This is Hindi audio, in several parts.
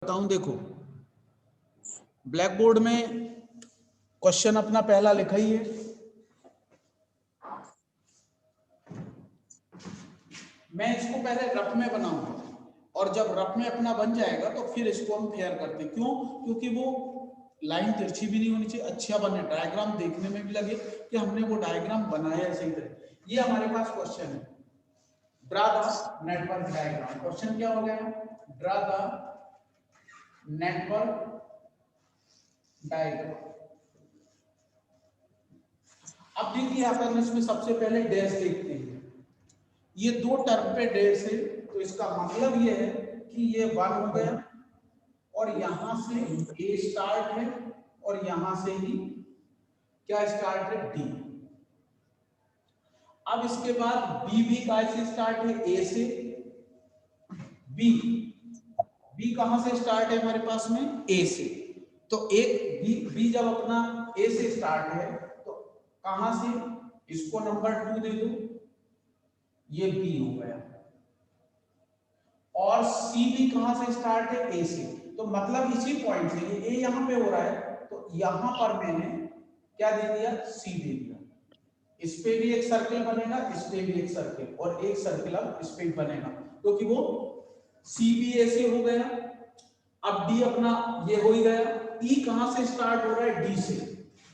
बताऊं, देखो ब्लैक बोर्ड में क्वेश्चन अपना पहला लिखा ही है। मैं इसको पहले रफ में बनाऊंगा और जब रफ में अपना बन जाएगा तो फिर इसको हम फेयर करते हैं। क्यों? क्योंकि वो लाइन तिरछी भी नहीं होनी चाहिए, अच्छा बने, डायग्राम देखने में भी लगे कि हमने वो डायग्राम बनाया सही तरह। ये हमारे पास क्वेश्चन है, draw the network diagram. Question क्या हो गया? Draw the network diagram. अब देखिए अपन इसमें सबसे पहले डैश देखते हैं। ये दो टर्म पे डैश है तो इसका मतलब ये है कि ये 1 हो गया और यहां से ए स्टार्ट है और यहां से ही क्या स्टार्ट है? डी। अब इसके बाद बी भी कैसे स्टार्ट है? ए से। बी बी कहां से स्टार्ट है हमारे पास में? ए से। तो एक बी जब अपना ए से स्टार्ट है तो कहां से? इसको नंबर 2 दे दो, ये बी हो गया। और सी भी कहां से स्टार्ट है? ए से। तो मतलब इसी पॉइंट से ये ए यहां पे हो रहा है तो यहां पर मैंने क्या दे दिया? सी दे दिया। इस पे भी एक सर्किल बनेगा, इस पे भी एक सर्किल, और एक सर्किल अब इस पे बनेगा क्योंकि वो सी भी ए से हो गया। अब डी अपना ये हो ही गया। ई कहां से स्टार्ट हो रहा है? डी से।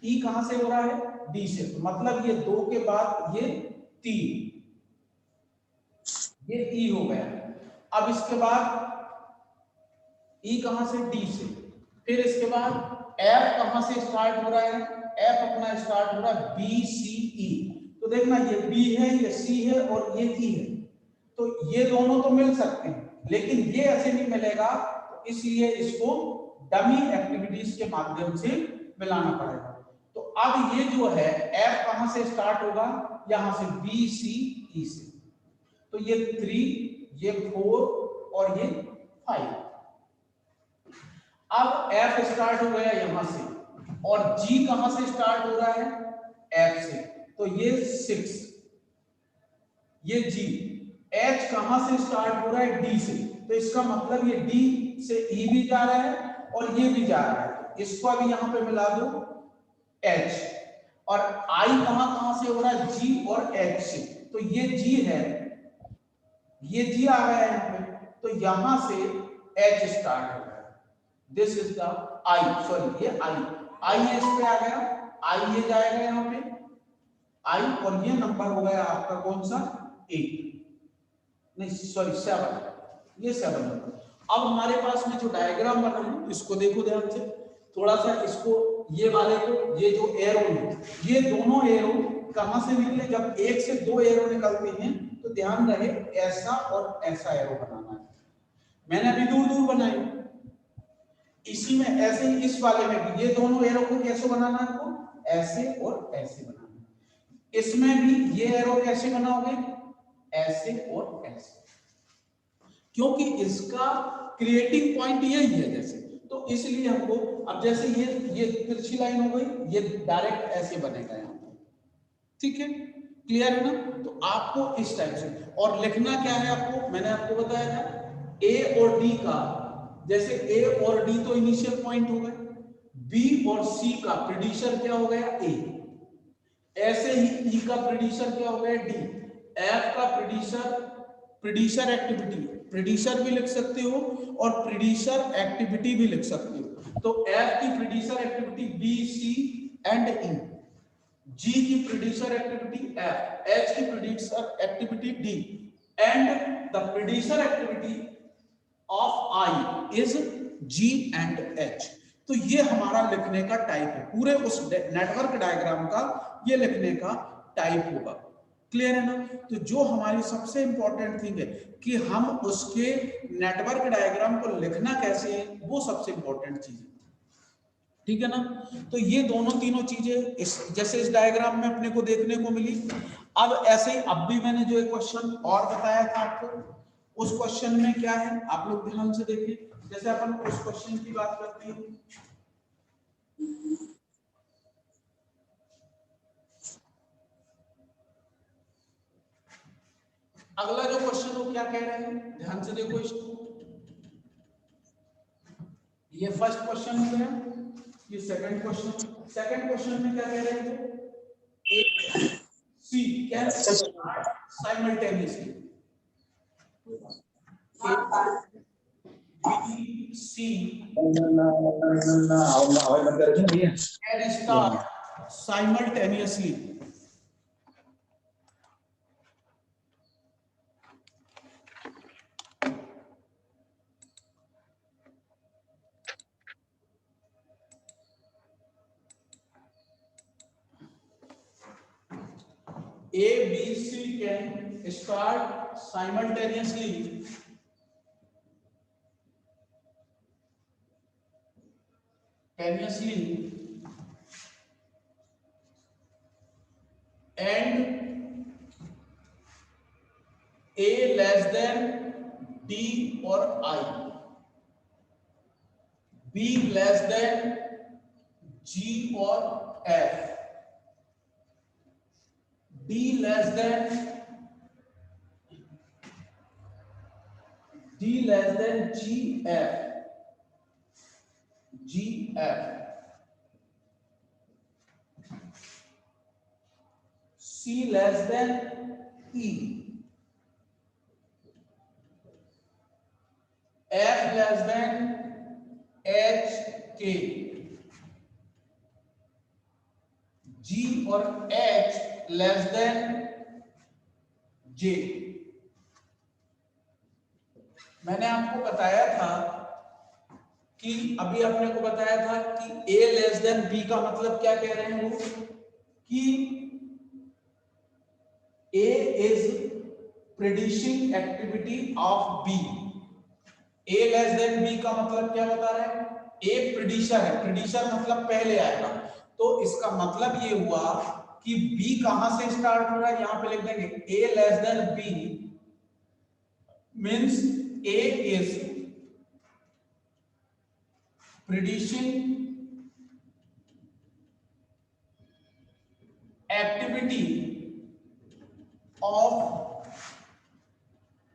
ई कहां से हो रहा है? डी से। तो मतलब ये 2 के बाद ये 3, ये ई हो गया। अब इसके बाद ई कहां से? डी से। फिर इसके बाद एफ कहां से स्टार्ट हो रहा है? एफ अपना स्टार्ट हो रहा है बी सी ई। तो देखना ये बी है, ये सी है और ये ई है, तो ये दोनों तो मिल सकते हैं लेकिन ये ऐसे नहीं मिलेगा, तो इसलिए इसको डमी एक्टिविटीज के माध्यम से मिलाना पड़ेगा। तो अब ये जो है एफ कहां से स्टार्ट होगा? यहां से बी सी ई से। तो ये 3, ये 4 और ये 5। अब एफ स्टार्ट हो गया यहां से और जी कहां से स्टार्ट हो रहा है? एफ से। तो ये 6, ये जी। एच कहां से स्टार्ट हो रहा है? डी से। तो इसका मतलब ये डी से ई भी जा रहा है और ये भी जा रहा है, तो इसको अभी यहां पे मिला दो एच। और आई कहां से हो रहा है? जी और एच से। तो ये जी है, ये जी आ गया यहां पे, तो यहां से एच स्टार्ट हो गया। This is the I, sorry ये आई इस पे आ गया, आई ये जाएगा यहां पे आई, और ये नंबर हो गया आपका कौन सा? 8, नहीं सॉरी 7, ये 7 नंबर। अब हमारे पास में जो डायग्राम बना है इसको देखो ध्यान से, थोड़ा सा इसको, ये वाले को, ये जो एरो है, ये दोनों एरो कहां से निकले? जब एक से 2 एरो निकलते हैं तो ध्यान रहे ऐसा और ऐसा एरो बनाना है। मैंने अभी दूर दूर बनाई, इसी में ऐसे ही इस वाले में भी ये दोनों एरो को कैसे बनाना है? आपको ऐसे और ऐसे बनाना है। इसमें भी ये एरो कैसे बनाओगे? ऐसे और ऐसे, क्योंकि इसका क्रिएटिंग पॉइंट यही है जैसे, तो इसलिए हमको अब जैसे ये तिरछी लाइन हो गई, ये डायरेक्ट ऐसे बनेगा यहां पे, ठीक है? क्लियर है ना? तो आपको इस टाइप से, और लिखना क्या है आपको? मैंने आपको बताया था ए और डी का, जैसे ए और डी तो इनिशियल पॉइंट हो गए, बी और सी का प्रेडिक्शन क्या हो गया? ए। ऐसे ही ई का प्रेडिक्शन क्या हो गया? डी। एफ का प्रेडिक्शन एक्टिविटी, प्रेडिक्शन भी लिख सकते हो और प्रेडिक्शन एक्टिविटी भी लिख सकते हो। तो एफ की prediction activity B C and E, G की प्रेडिक्शन एक्टिविटी एफ, एच की prediction activity D, and the prediction activity of I is G and H. तो ये हमारा लिखने का टाइप है, पूरे उस नेटवर्क डायग्राम का ये लिखने का टाइप होगा। क्लियर है ना? तो जो हमारी सबसे इंपॉर्टेंट थिंग है कि हम उसके नेटवर्क डायग्राम को लिखना कैसे है, वो सबसे इंपॉर्टेंट चीज है, ठीक है ना? तो ये दोनों तीनों चीजें इस जैसे इस डायग्राम में अपने को देखने को मिली। अब ऐसे ही अब भी मैंने जो एक क्वेश्चन और बताया था आपको, उस क्वेश्चन में क्या है आप लोग ध्यान से देखिए। जैसे अपन उस क्वेश्चन की बात करते हैं, अगला जो क्वेश्चन वो क्या कह रहे हैं, ध्यान से देखो इसको। ये फर्स्ट क्वेश्चन हो गया। ये सेकंड क्वेश्चन में क्या कह रहे थे? A C can start simultaneously, B C can start simultaneously, A, B, C can start simultaneously and A less than D or I, B less than G or F, D less than G F, C less than E, F less than H K, G और H less than J। मैंने आपको बताया था कि अभी अपने को बताया था कि A लेस देन B का मतलब क्या कह रहे हैं वो, कि A is predicting activity of B। A less than B का मतलब क्या बता रहा है? A प्रेडिक्टर है, प्रेडिक्टर मतलब पहले आएगा, तो इसका मतलब ये हुआ कि B कहां से स्टार्ट हो रहा है, यहां पे लिख देंगे A less than B means A is predicting activity of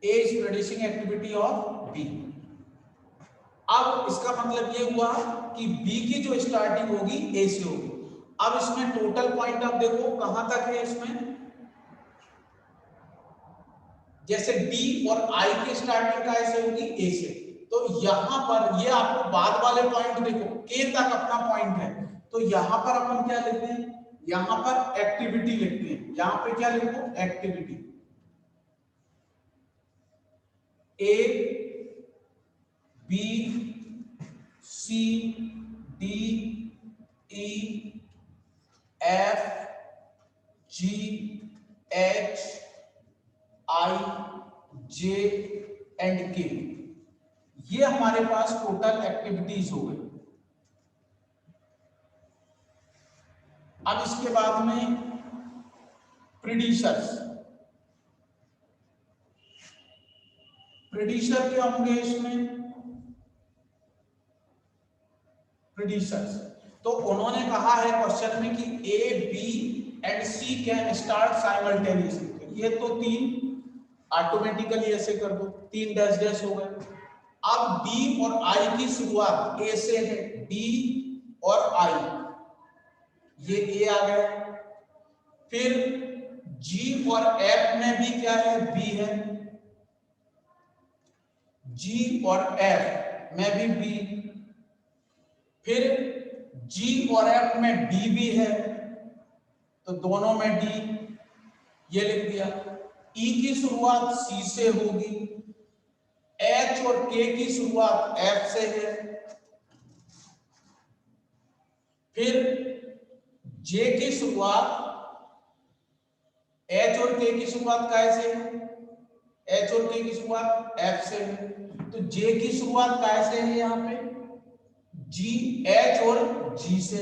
A is predicting activity of B। अब इसका मतलब ये हुआ कि B की जो स्टार्टिंग होगी A से होगी। अब इसमें टोटल पॉइंट आप देखो कहां तक है इसमें, जैसे D और I की स्टार्टिंग कहां से होगी? A से, तो यहां पर ये आपको बाद वाले पॉइंट देखो K तक अपना पॉइंट है, तो यहां पर अपन क्या लिखते हैं? यहां पर एक्टिविटी लिखते हैं। यहां पे क्या लिखो? Activity. A B C D E F G H I J and K, ये हमारे पास टोटल एक्टिविटीज हो गई। अब इसके बाद में प्रेडिक्टर्स, प्रेडिक्टर क्या होंगे इसमें? प्रेडिक्टर्स, तो उन्होंने कहा है क्वेश्चन में कि A, B and C can start simultaneously. ये तो तीन ऑटोमेटिकली ऐसे कर दो, तीन डैश डैश हो गए। अब D और I की शुरुआत A से है, D और I, ये A आ गया। फिर G और F में भी क्या है? B है। G और F में भी B, फिर G और F में D भी है, तो दोनों में D, ये लिख दिया। E की शुरुआत C से होगी, H और K की शुरुआत F से है, फिर J की शुरुआत, H और K की शुरुआत कैसे है? H और K की शुरुआत F से है, तो J की शुरुआत कैसे है? यहाँ पे G, H और G से।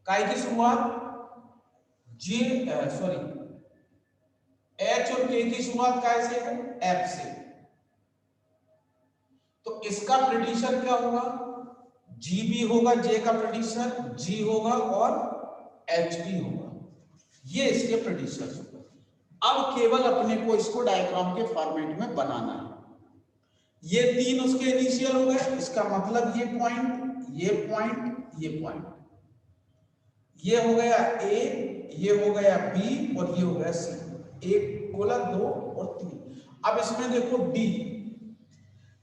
काय की शुरुआत H और K की शुरुआत कैसे है? F से। तो इसका प्रेडिक्शन क्या होगा? G भी होगा, J का प्रेडिक्शन G होगा और H भी होगा, ये इसके प्रेडिक्शन होगा। अब केवल अपने को इसको डायग्राम के फॉर्मेट में बनाना है। ये 3 उसके इनिशियल हो गए, इसका मतलब ये पॉइंट, ये पॉइंट, ये पॉइंट, ये हो गया ए, ये हो गया बी और ये हो गया सी। 1 बोला 2 और 3। अब इसमें देखो डी,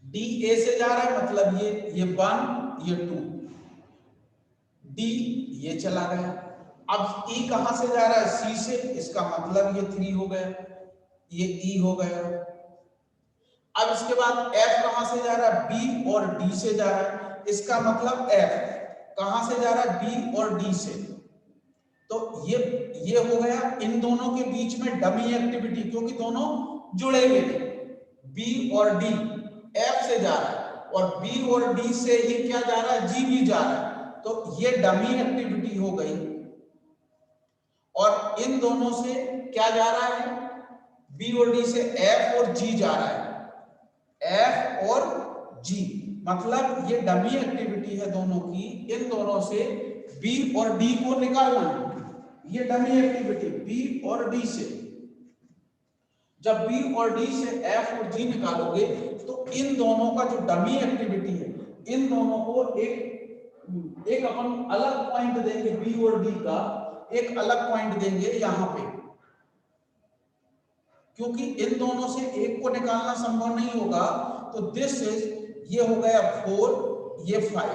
डी ए से जा रहा है, मतलब ये 1, ये 2, डी ये चला गया। अब ई कहां से जा रहा है? सी से, इसका मतलब ये 3 हो गया, ये ई हो गया। अब इसके बाद एफ कहां से जा रहा है? बी और डी से जा रहा है, इसका मतलब एफ कहां से जा रहा है? बी और डी से। तो ये हो गया इन दोनों के बीच में डमी एक्टिविटी, क्योंकि दोनों जुड़े हुए थे। बी और डी एफ से जा रहा है और बी और डी से ही क्या जा रहा है? जी भी जा रहा है। तो ये डमी एक्टिविटी हो गई। और इन दोनों से क्या जा रहा है? बी और डी से एफ और जी जा रहा है, एफ और जी, मतलब ये डमी एक्टिविटी है दोनों की। इन दोनों से बी और डी को निकालना है, ये डमी एक्टिविटी बी और डी से। जब बी और डी से एफ और जी निकालोगे तो इन दोनों का जो डमी एक्टिविटी है, इन दोनों को एक अपन अलग पॉइंट देंगे, बी और डी का एक अलग पॉइंट देंगे यहां पे, क्योंकि इन दोनों से एक को निकालना संभव नहीं होगा। तो दिस इज, ये हो गया 4, ये 5।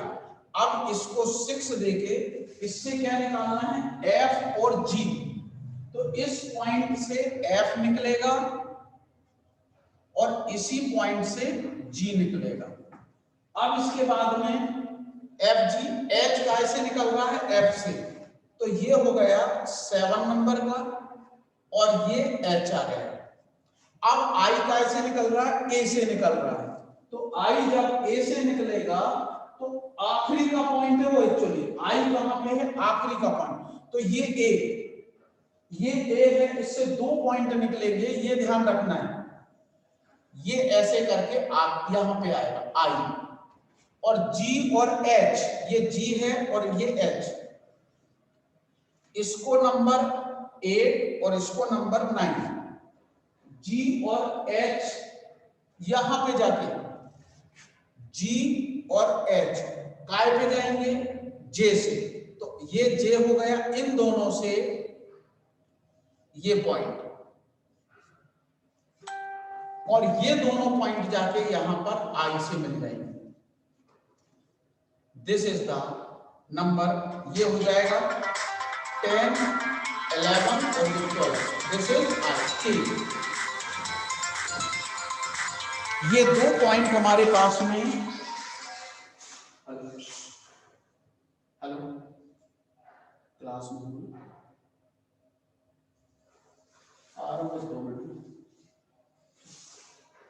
अब इसको 6 देके इससे क्या निकालना है? एफ और जी। तो इस पॉइंट से एफ निकलेगा और इसी पॉइंट से जी निकलेगा। अब इसके बाद में एफ जी, एच का से निकल रहा है एफ से, तो ये हो गया 7 नंबर का और ये एच आ गया। अब आई का से निकल रहा है? ए से निकल रहा है। तो आई जब ए से निकलेगा तो आखिरी का पॉइंट है वो, एक्चुअली आई कहां पे है? आखिरी का पॉइंट। तो ये ए है, इससे 2 पॉइंट निकलेंगे, ये ध्यान रखना है। ये ऐसे करके आप यहां पे आएगा आई, और जी और एच, ये जी है और ये एच, इसको नंबर 8 और इसको नंबर 9। जी और एच यहां पे जाके, जी और एच काय पे जाएंगे? जे से। तो ये जे हो गया इन दोनों से ये पॉइंट, और ये दोनों पॉइंट जाके यहां पर आई से मिल जाएंगे। दिस इज द नंबर, ये हो जाएगा 10, 11 और 12। This is I. ये 2 पॉइंट हमारे पास में, हेलो क्लास में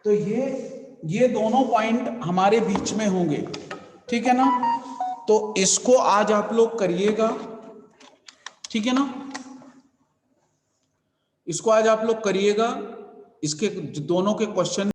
तो ये दोनों पॉइंट हमारे बीच में होंगे, ठीक है ना? तो इसको आज आप लोग करिएगा, ठीक है ना? इसको आज आप लोग करिएगा, इसके दोनों के क्वेश्चन